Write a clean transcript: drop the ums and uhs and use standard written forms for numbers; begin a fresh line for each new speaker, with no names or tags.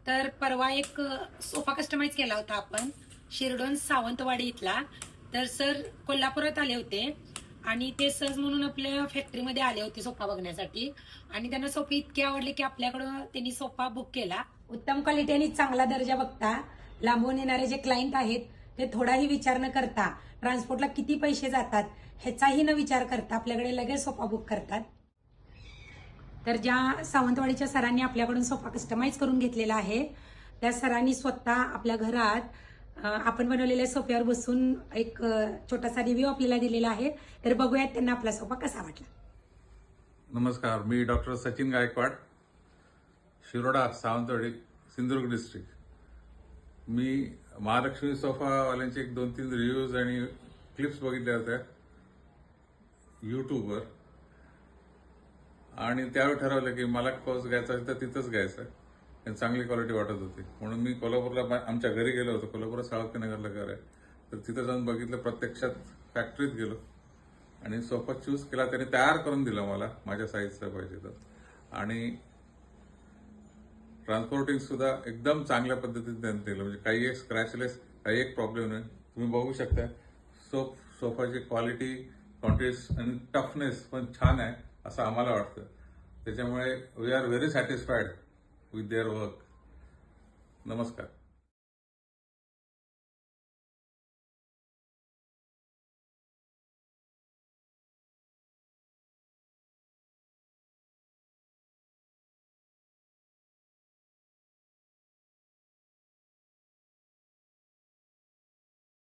तर परवा एक सोफा कस्टमाइज केला होता आपण शिरडोन सावंतवाडी इथला. तर सर कोल्हापुरात आले होते आणि ते सहज म्हणून आपल्या फॅक्टरीमध्ये आले होते सोफा बघण्यासाठी. आणि त्यांना सोफे इतके आवडले की आपल्याकडं त्यांनी सोफा बुक केला. उत्तम क्वालिटी आणि चांगला दर्जा बघता लांबून येणारे जे क्लायंट आहेत ते थोडाही विचार न करता ट्रान्सपोर्टला किती पैसे जातात ह्याचाही न विचार करता आपल्याकडे लगेच सोफा बुक करतात. तर ज्या सावंतवाडीच्या सरांनी आपल्याकडून सोफा कस्टमाइज करून घेतलेला आहे त्या सरांनी स्वतः आपल्या घरात आपण बनवलेल्या सोफ्यावर बसून एक छोटासा रिव्ह्यू आपल्याला दिलेला आहे. तर बघूयात त्यांना आपला सोफा कसा वाटला.
नमस्कार, मी डॉक्टर सचिन गायकवाड, शिरोडा, सावंतवाडी, सिंधुदुर्ग डिस्ट्रिक्ट. मी महालक्ष्मी सोफावाल्यांचे एक 2-3 रिव्ह्यूज आणि क्लिप्स बघितल्या होत्या यूट्यूबवर आणि त्यावेळी ठरवलं की मला कोर्स घ्यायचा असेल तर तिथंच घ्यायचं. चांगली क्वालिटी वाटत होती म्हणून मी कोल्हापूरला आमच्या घरी गेलो होतो. कोल्हापूर सावंतनगरला घर आहे, तर तिथं जाऊन बघितलं. प्रत्यक्षात फॅक्टरीत गेलो आणि सोफा चूज केला. त्याने तयार करून दिला मला माझ्या साईजचा पाहिजे तर. आणि ट्रान्सपोर्टिंग सुद्धा एकदम चांगल्या पद्धतीने त्यांनी दिलं. म्हणजे काही एक स्क्रॅचलेस, काही एक प्रॉब्लेम नाही. तुम्ही बघू शकता सोफाची क्वालिटी, क्वांटिटी आणि टफनेस पण छान आहे असं आम्हाला वाटतं. त्याच्यामुळे we are very satisfied with their work. नमस्कार.